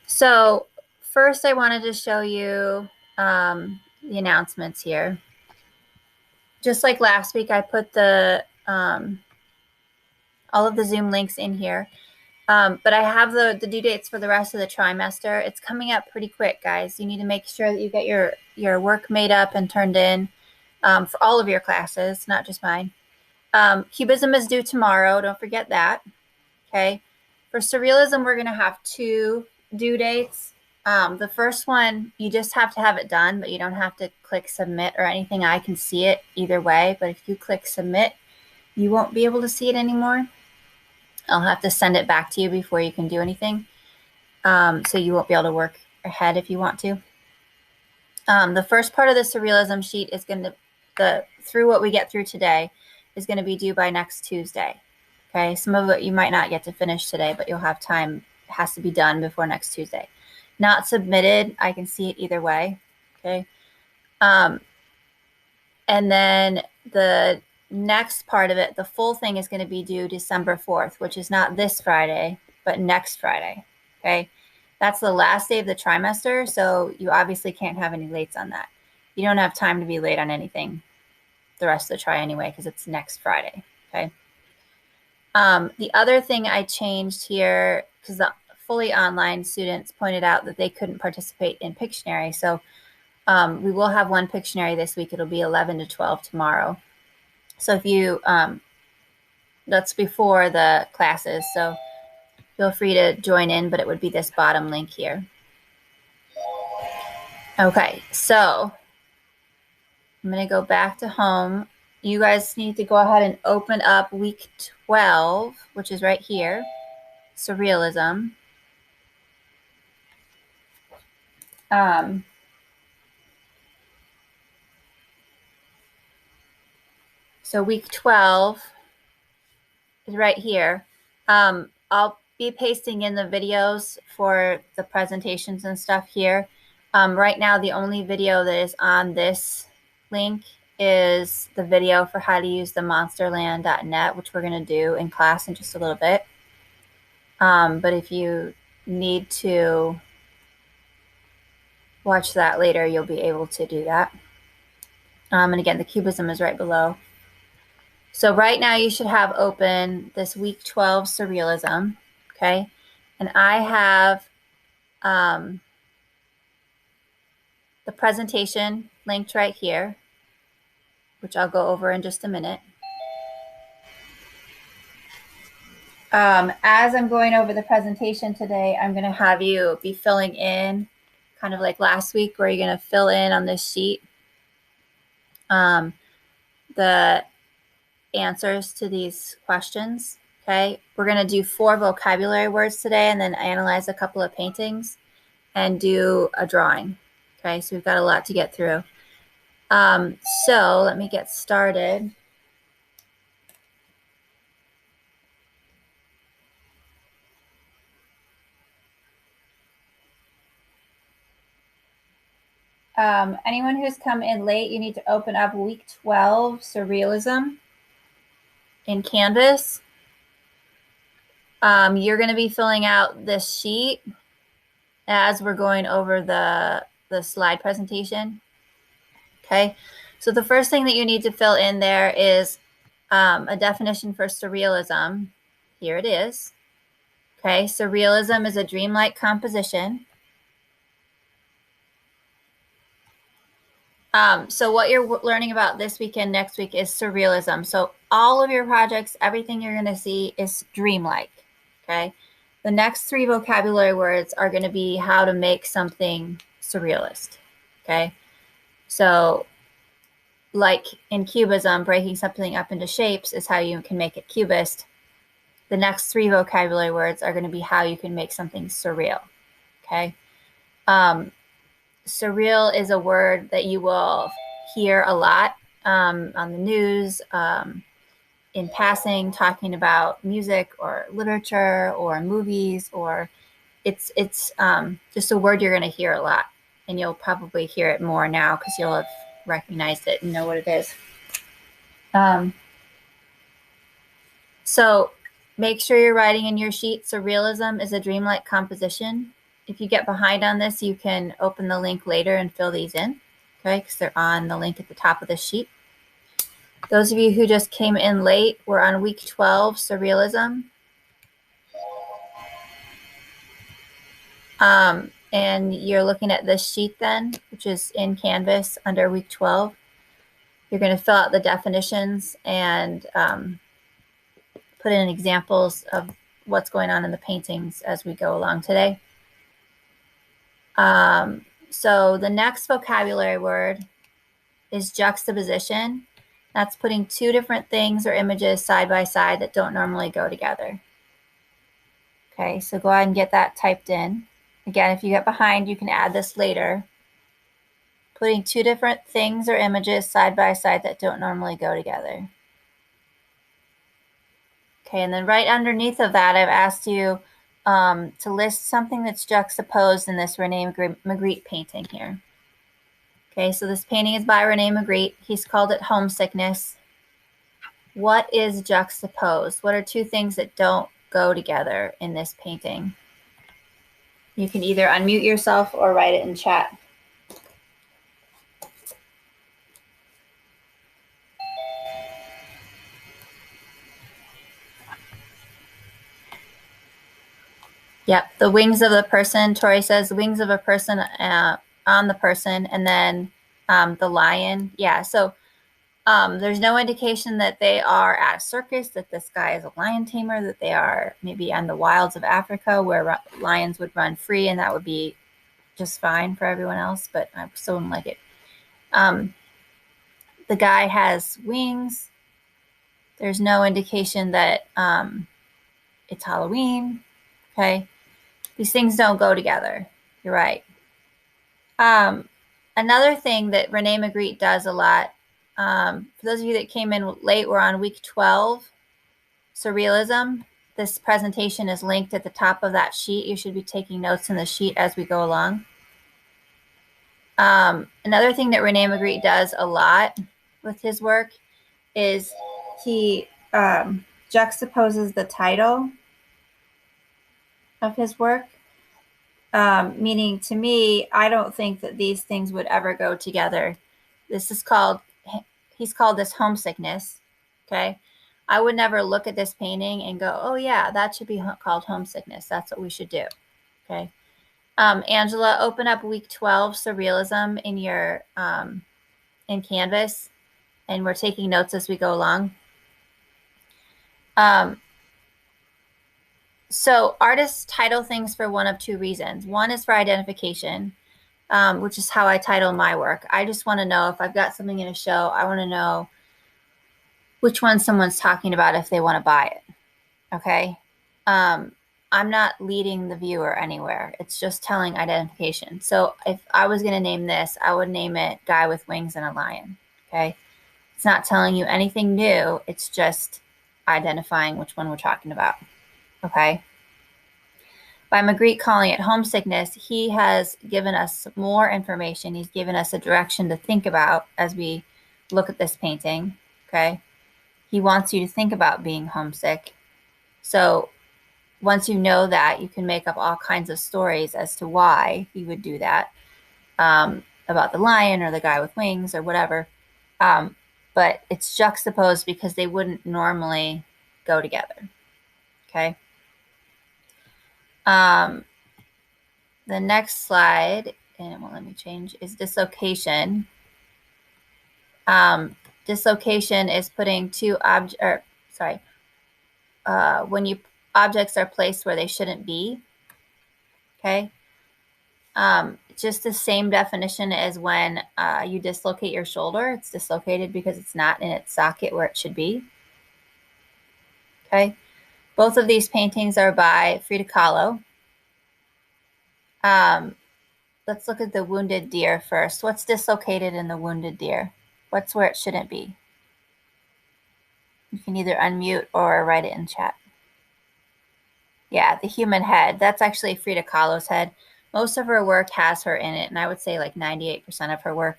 So first I wanted to show you the announcements here. Just like last week, I put all of the Zoom links in here. But I have the due dates for the rest of the trimester. It's coming up pretty quick, guys. You need to make sure that you get your work made up and turned in for all of your classes, not just mine. Cubism is due tomorrow. Don't forget that. Okay. For Surrealism, we're going to have 2 due dates. The first one, you just have to have it done, but you don't have to click submit or anything. I can see it either way, but if you click submit, you won't be able to see it anymore. I'll have to send it back to you before you can do anything. So you won't be able to work ahead if you want to. The first part of the Surrealism sheet is going to, through what we get through today, is going to be due by next Tuesday. Okay, some of it you might not get to finish today, but you'll have time. It has to be done before next Tuesday. Not submitted, I can see it either way. Okay. And then the next part of it, the full thing is going to be due December 4th, which is not this Friday, but next Friday. Okay. That's the last day of the trimester, so you obviously can't have any lates on that. You don't have time to be late on anything the rest of the try anyway, because it's next Friday. Okay. The other thing I changed here, because the fully online students pointed out that they couldn't participate in Pictionary. So we will have one Pictionary this week. It'll be 11 to 12 tomorrow. So if you, that's before the classes. So feel free to join in, but it would be this bottom link here. Okay, so I'm going to go back to home. You guys need to go ahead and open up week 12, which is right here, Surrealism. So week 12 is right here. I'll be pasting in the videos for the presentations and stuff here. Right now, the only video that is on this link is the video for how to use the monsterland.net, which we're going to do in class in just a little bit. But if you need to watch that later, you'll be able to do that. And again, the cubism is right below. So right now you should have open this week 12 Surrealism, okay? And I have the presentation linked right here, which I'll go over in just a minute. As I'm going over the presentation today, I'm going to have you be filling in, kind of like last week, where you're going to fill in on this sheet the answers to these questions. Okay, we're going to do 4 vocabulary words today and then analyze a couple of paintings and do a drawing. Okay, so we've got a lot to get through. So let me get started. Anyone who's come in late, you need to open up week 12 Surrealism in Canvas. You're going to be filling out this sheet as we're going over the slide presentation. Okay, so the first thing that you need to fill in there is a definition for surrealism. Here it is. Okay, surrealism is a dreamlike composition. So what you're learning about this weekend, next week, is surrealism. So all of your projects, everything you're going to see is dreamlike. Okay, the next 3 vocabulary words are going to be how to make something surrealist. Okay, so like in cubism, breaking something up into shapes is how you can make it cubist. The next 3 vocabulary words are going to be how you can make something surreal. Okay. Surreal is a word that you will hear a lot on the news, in passing, talking about music or literature or movies, or it's just a word you're going to hear a lot, and you'll probably hear it more now because you'll have recognized it and know what it is. So make sure you're writing in your sheet, surrealism is a dreamlike composition. If you get behind on this, you can open the link later and fill these in, okay, because they're on the link at the top of the sheet. Those of you who just came in late, we're on week 12, Surrealism. And you're looking at this sheet then, which is in Canvas under week 12. You're going to fill out the definitions and put in examples of what's going on in the paintings as we go along today. So the next vocabulary word is juxtaposition. That's putting two different things or images side by side that don't normally go together. Okay, so go ahead and get that typed in. Again, if you get behind, you can add this later. Putting two different things or images side by side that don't normally go together. Okay, and then right underneath of that, I've asked you to list something that's juxtaposed in this Rene Magritte painting here. Okay, so this painting is by Rene Magritte. He's called it Homesickness. What is juxtaposed? What are two things that don't go together in this painting? You can either unmute yourself or write it in chat. Yep, the wings of the person. Tori says the wings of a person on the person, and then the lion. Yeah, so there's no indication that they are at a circus, that this guy is a lion tamer, that they are maybe on the wilds of Africa where lions would run free, and that would be just fine for everyone else, but I still don't like it. The guy has wings. There's no indication that it's Halloween. Okay. These things don't go together. You're right. Another thing that Rene Magritte does a lot, for those of you that came in late, we're on week 12, Surrealism. This presentation is linked at the top of that sheet. You should be taking notes in the sheet as we go along. Another thing that Rene Magritte does a lot with his work is he juxtaposes the title of his work. Meaning to me, I don't think that these things would ever go together. This is called, he's called this homesickness, okay? I would never look at this painting and go, oh yeah, that should be called homesickness. That's what we should do, okay? Angela, open up week 12, Surrealism, in your, in Canvas, and we're taking notes as we go along. So artists title things for one of two reasons. One is for identification, which is how I title my work. I just want to know if I've got something in a show, I want to know which one someone's talking about if they want to buy it. Okay. I'm not leading the viewer anywhere. It's just telling identification. So if I was going to name this, I would name it Guy with Wings and a Lion. Okay. It's not telling you anything new. It's just identifying which one we're talking about. Okay. By Magritte calling it homesickness, he has given us more information. He's given us a direction to think about as we look at this painting, okay? He wants you to think about being homesick. So once you know that, you can make up all kinds of stories as to why he would do that, about the lion or the guy with wings or whatever. But it's juxtaposed because they wouldn't normally go together, okay? The next slide, and it won't let me change, is dislocation. Dislocation is putting two when objects are placed where they shouldn't be. Okay. Just the same definition as when you dislocate your shoulder. It's dislocated because it's not in its socket where it should be. Okay. Both of these paintings are by Frida Kahlo. Let's look at the wounded deer first. What's dislocated in the wounded deer? What's where it shouldn't be? You can either unmute or write it in chat. Yeah, the human head. That's actually Frida Kahlo's head. Most of her work has her in it, and I would say like 98% of her work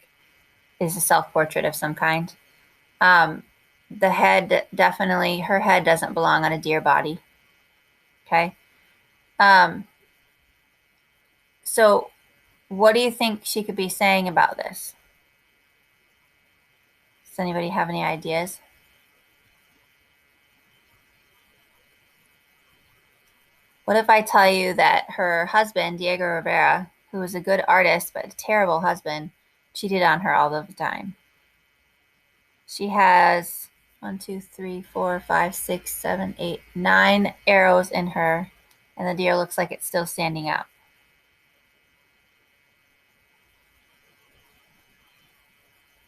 is a self-portrait of some kind. The head, definitely, her head doesn't belong on a deer body. Okay. So what do you think she could be saying about this? Does anybody have any ideas? What if I tell you that her husband, Diego Rivera, who was a good artist but a terrible husband, cheated on her all the time? She has 9 arrows in her, and the deer looks like it's still standing up.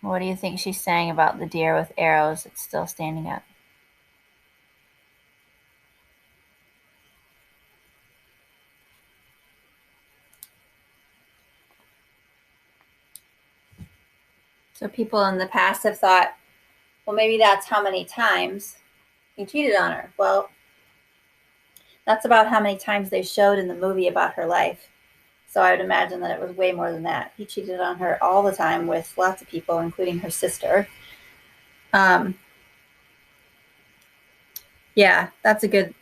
What do you think she's saying about the deer with arrows that's still standing up? So people in the past have thought, well, maybe that's how many times he cheated on her. Well, that's about how many times they showed in the movie about her life. So I would imagine that it was way more than that. He cheated on her all the time with lots of people, including her sister. Um, yeah, that's a good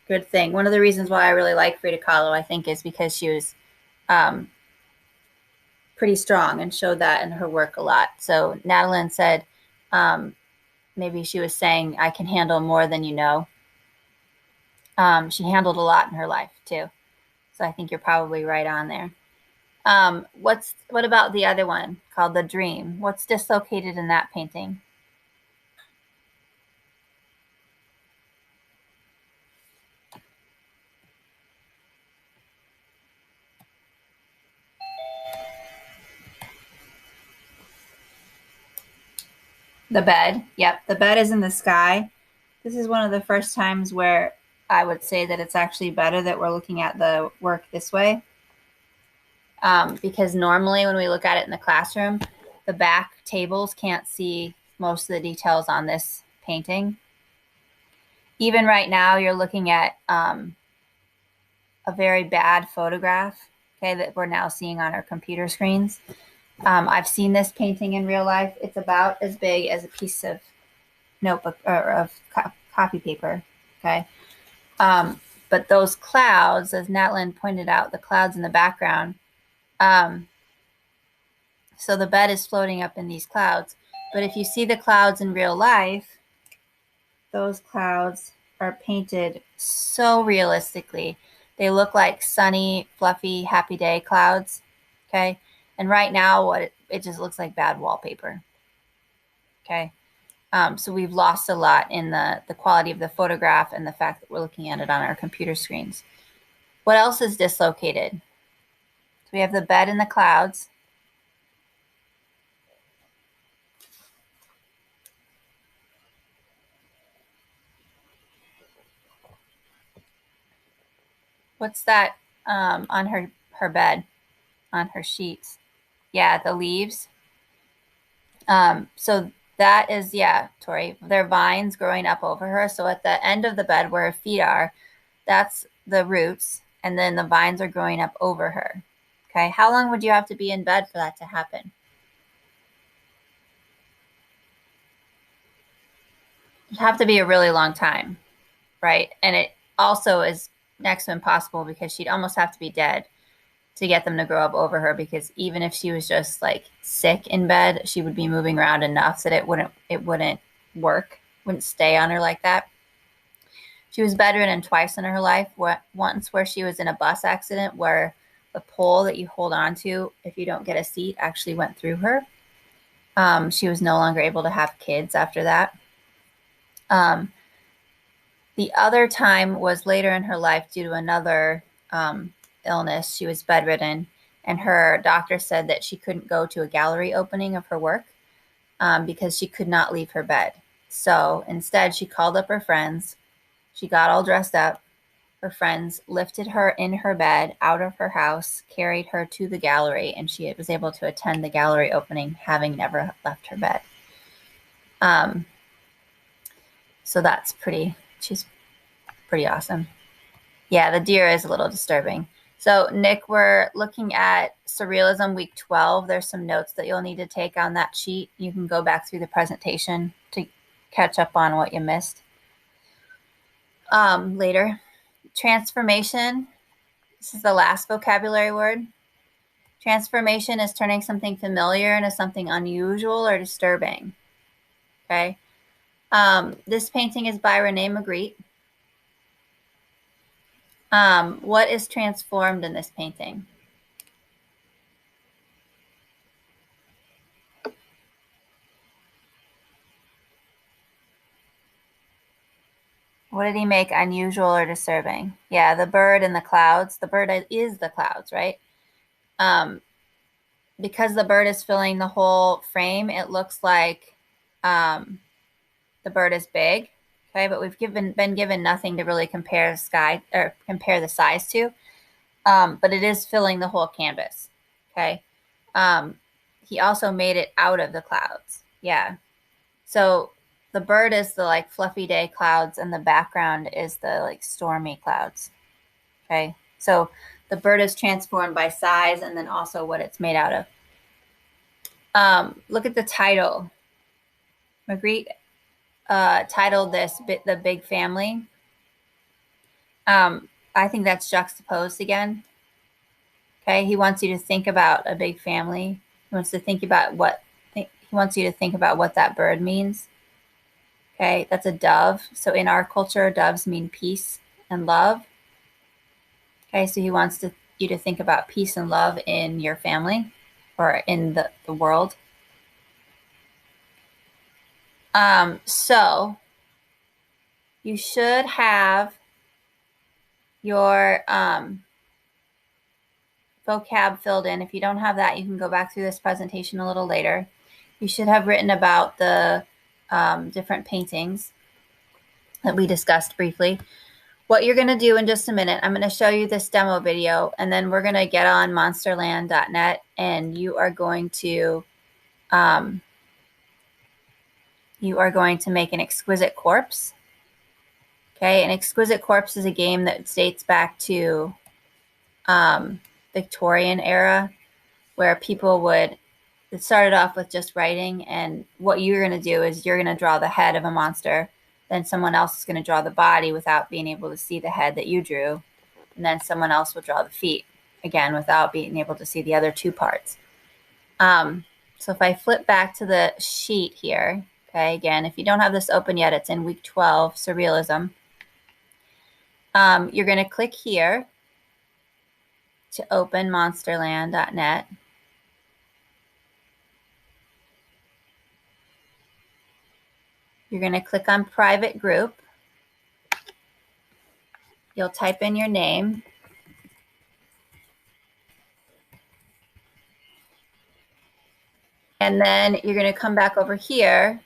thing. One of the reasons why I really like Frida Kahlo, I think, is because she was um, pretty strong and showed that in her work a lot. So Natalie said um, maybe she was saying, I can handle more than you know. She handled a lot in her life too. So I think you're probably right on there. What about the other one called The Dream? What's dislocated in that painting? The bed. Yep, the bed is in the sky. This is one of the first times where I would say that it's actually better that we're looking at the work this way. Because normally when we look at it in the classroom, the back tables can't see most of the details on this painting. Even right now, you're looking at a very bad photograph, okay, that we're now seeing on our computer screens. I've seen this painting in real life. It's about as big as a piece of notebook or of copy paper, okay? But those clouds, as Natlin pointed out, the clouds in the background, um, so the bed is floating up in these clouds. But if you see the clouds in real life, those clouds are painted so realistically. They look like sunny, fluffy, happy day clouds. Okay. And right now, it just looks like bad wallpaper. Okay. So we've lost a lot in the quality of the photograph and the fact that we're looking at it on our computer screens. What else is dislocated? So we have the bed in the clouds. What's that on her bed, on her sheets? Yeah, the leaves. So that is, yeah, Tori, there are vines growing up over her. So at the end of the bed where her feet are, that's the roots, and then the vines are growing up over her. Okay, how long would you have to be in bed for that to happen? It'd have to be a really long time, right? And it also is next to impossible because she'd almost have to be dead to get them to grow up over her, because even if she was just like sick in bed, she would be moving around enough that it wouldn't work, wouldn't stay on her like that. She was bedridden twice in her life. Once where she was in a bus accident where the pole that you hold on to if you don't get a seat actually went through her. She was no longer able to have kids after that. Um, the other time was later in her life due to another illness. She was bedridden, and her doctor said that she couldn't go to a gallery opening of her work because she could not leave her bed. So instead, she called up her friends. She got all dressed up. Her friends lifted her in her bed out of her house, carried her to the gallery, and she was able to attend the gallery opening, having never left her bed. So that's she's pretty awesome. Yeah, the deer is a little disturbing. So, Nick, we're looking at Surrealism Week 12. There's some notes that you'll need to take on that sheet. You can go back through the presentation to catch up on what you missed later. Transformation. This is the last vocabulary word. Transformation is turning something familiar into something unusual or disturbing. Okay. This painting is by Rene Magritte. What is transformed in this painting? What did he make unusual or disturbing? Yeah, the bird and the clouds. The bird is the clouds, right? Because the bird is filling the whole frame, it looks like the bird is big. Okay, but we've been given nothing to really compare the sky or compare the size to. But it is filling the whole canvas. Okay. He also made it out of the clouds. Yeah. So the bird is the like fluffy day clouds, and the background is the like stormy clouds. Okay. So the bird is transformed by size and then also what it's made out of. Look at the title. Magritte titled this The Big Family. I think that's juxtaposed again. Okay. He wants you to think about a big family. He wants to think about he wants you to think about what that bird means. Okay, that's a dove. So in our culture, doves mean peace and love. Okay, so he wants you to think about peace and love in your family or in the world. So you should have your vocab filled in. If you don't have that, you can go back through this presentation a little later. You should have written about the different paintings that we discussed briefly. What you're going to do in just a minute, I'm going to show you this demo video, and then we're going to get on monsterland.net, and you are going to make an exquisite corpse. Okay, an exquisite corpse is a game that dates back to Victorian era, where people would, it started off with just writing, and what you're going to do is you're going to draw the head of a monster, then someone else is going to draw the body without being able to see the head that you drew, and then someone else will draw the feet, again, without being able to see the other two parts. So if I flip back to the sheet here, okay, again, if you don't have this open yet, it's in week 12, Surrealism. You're going to click here to open monsterland.net. You're going to click on private group. You'll type in your name. And then you're going to come back over here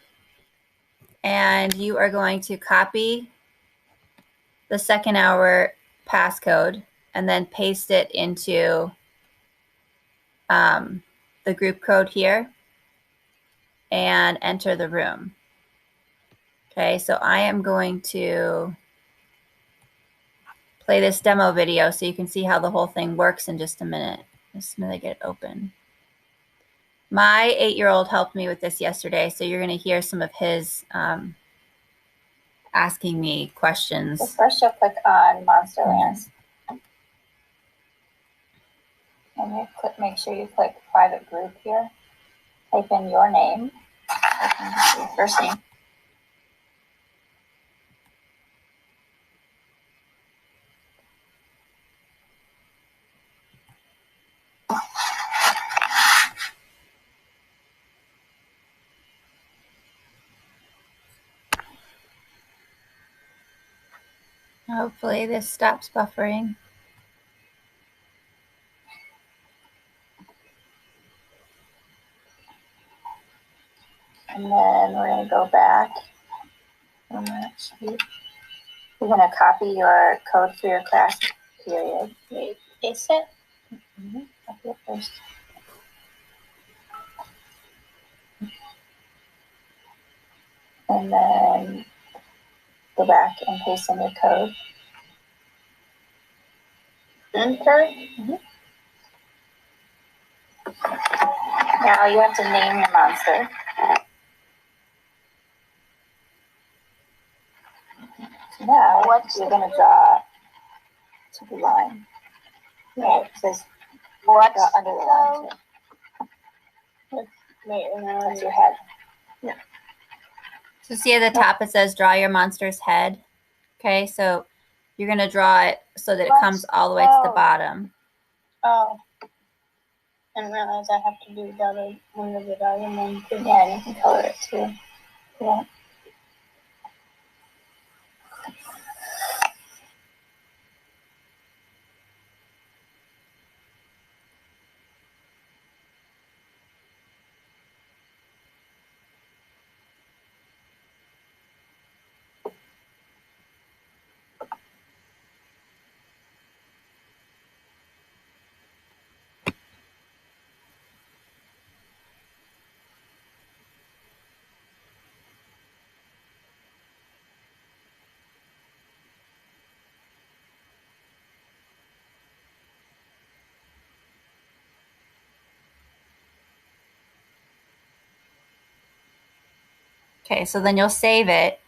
and you are going to copy the second hour passcode and then paste it into the group code here and enter the room. Okay, so I am going to play this demo video so you can see how the whole thing works in just a minute. Just a minute to get it open. My 8-year-old helped me with this yesterday, so you're going to hear some of his asking me questions. So first you'll click on Monsterland. And you make sure you click private group here. Type in your name. Your first name. Hopefully this stops buffering. And then we're going to go back. You're going to copy your code for your class period. Paste it. Copy it first. And then go back and paste in your code. Enter. Now you have to name your monster. Now what you're going to draw to the line. Yeah, it says what's under the line too. Wait, that's your head. Yeah. So see at the top it says draw your monster's head. Okay, so you're going to draw it so that it comes all the way to the bottom. Oh. I didn't realize I have to do the other one of the other one too. Yeah, and you can color it too. Yeah. Okay, so then you'll save it.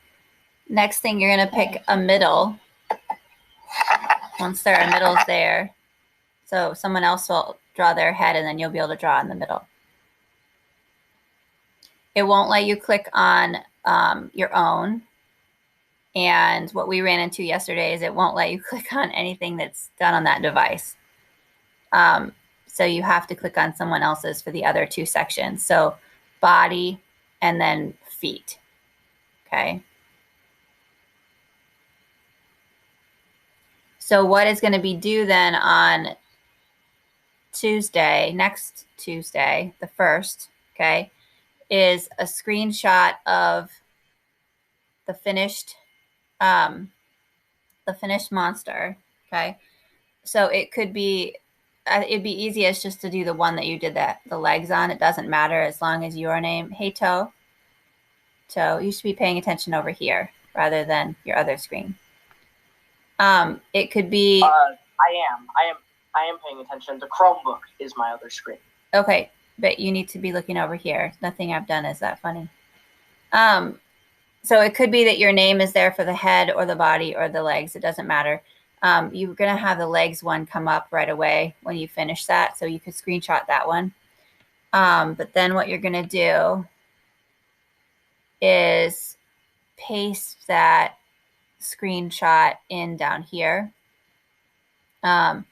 Next thing, you're going to pick a middle. Once there are middles there, so someone else will draw their head and then you'll be able to draw in the middle. It won't let you click on your own. And what we ran into yesterday is it won't let you click on anything that's done on that device. So you have to click on someone else's for the other two sections. So body and then feet. Okay. So what is going to be due then on Tuesday, next Tuesday, the 1st, okay, is a screenshot of the finished monster. Okay. So it could be, it'd be easiest just to do the one that you did the legs on. It doesn't matter as long as your name. Hey, Toe, you should be paying attention over here rather than your other screen. It could be. I am paying attention. The Chromebook is my other screen. Okay, but you need to be looking over here. Nothing I've done is that funny. So it could be that your name is there for the head or the body or the legs. It doesn't matter. You're going to have the legs one come up right away when you finish that. So you could screenshot that one. But then what you're going to do is paste that screenshot in down here. So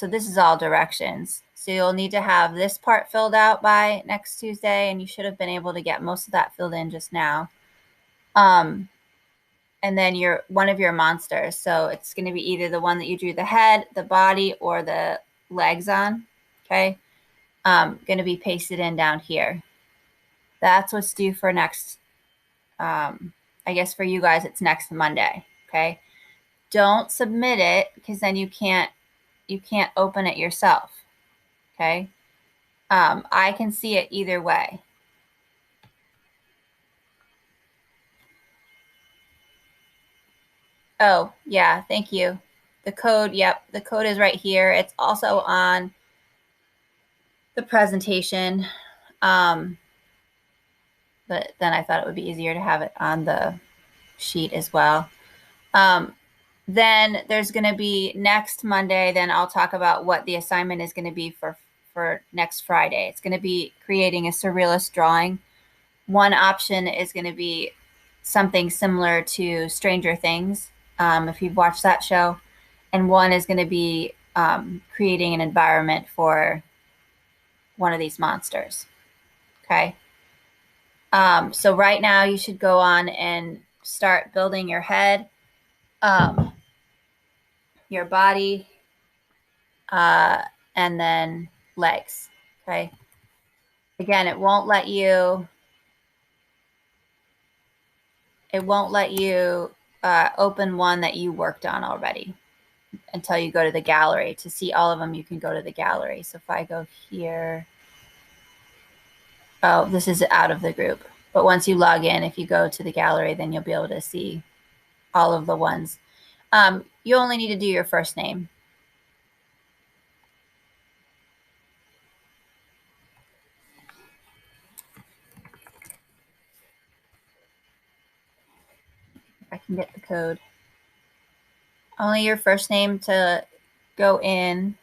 this is all directions. So you'll need to have this part filled out by next Tuesday, and you should have been able to get most of that filled in just now. And then one of your monsters. So it's going to be either the one that you drew the head, the body, or the legs on. Okay. Going to be pasted in down here. That's what's due for next, I guess for you guys, it's next Monday. Okay. Don't submit it because then you can't open it yourself. Okay. I can see it either way. Oh, yeah. Thank you. The code. Yep. The code is right here. It's also on the presentation. But then I thought it would be easier to have it on the sheet as well. Then there's going to be next Monday, then I'll talk about what the assignment is going to be for next Friday. It's going to be creating a surrealist drawing. One option is going to be something similar to Stranger Things, if you've watched that show. And one is going to be creating an environment for one of these monsters. Okay. So right now you should go on and start building your head, your body, and then legs. Okay. Again, it won't let you open one that you worked on already until you go to the gallery. To see all of them, you can go to the gallery. So if I go here, oh, this is out of the group. But once you log in, if you go to the gallery, then you'll be able to see all of the ones. You only need to do your first name. If I can get the code. Only your first name to go in.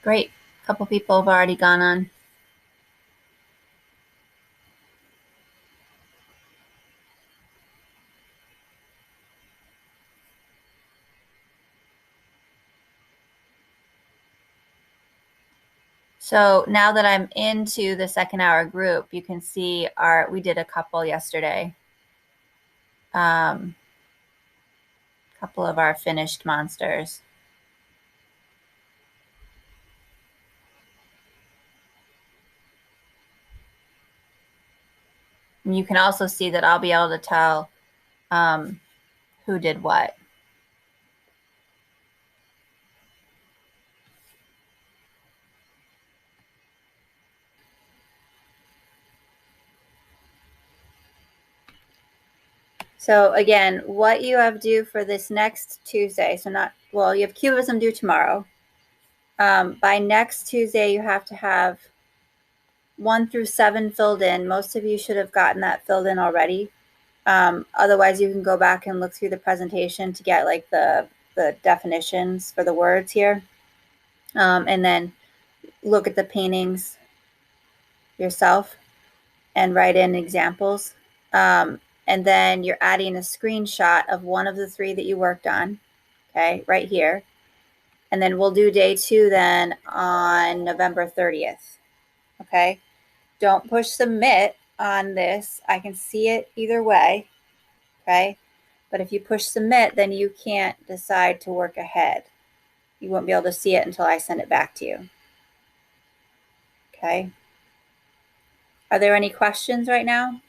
Great. A couple people have already gone on. So now that I'm into the second hour group, you can see we did a couple yesterday. Couple of our finished monsters. And you can also see that I'll be able to tell who did what. So again, what you have due for this next Tuesday, you have Cubism due tomorrow. By next Tuesday, you have to have 1 through 7 filled in. Most of you should have gotten that filled in already. Otherwise, you can go back and look through the presentation to get like the definitions for the words here. And then look at the paintings yourself and write in examples. And then you're adding a screenshot of one of the 3 that you worked on, okay, right here. And then we'll do day 2 then on November 30th, okay? Don't push submit on this. I can see it either way, okay? But if you push submit, then you can't decide to work ahead. You won't be able to see it until I send it back to you, okay? Are there any questions right now?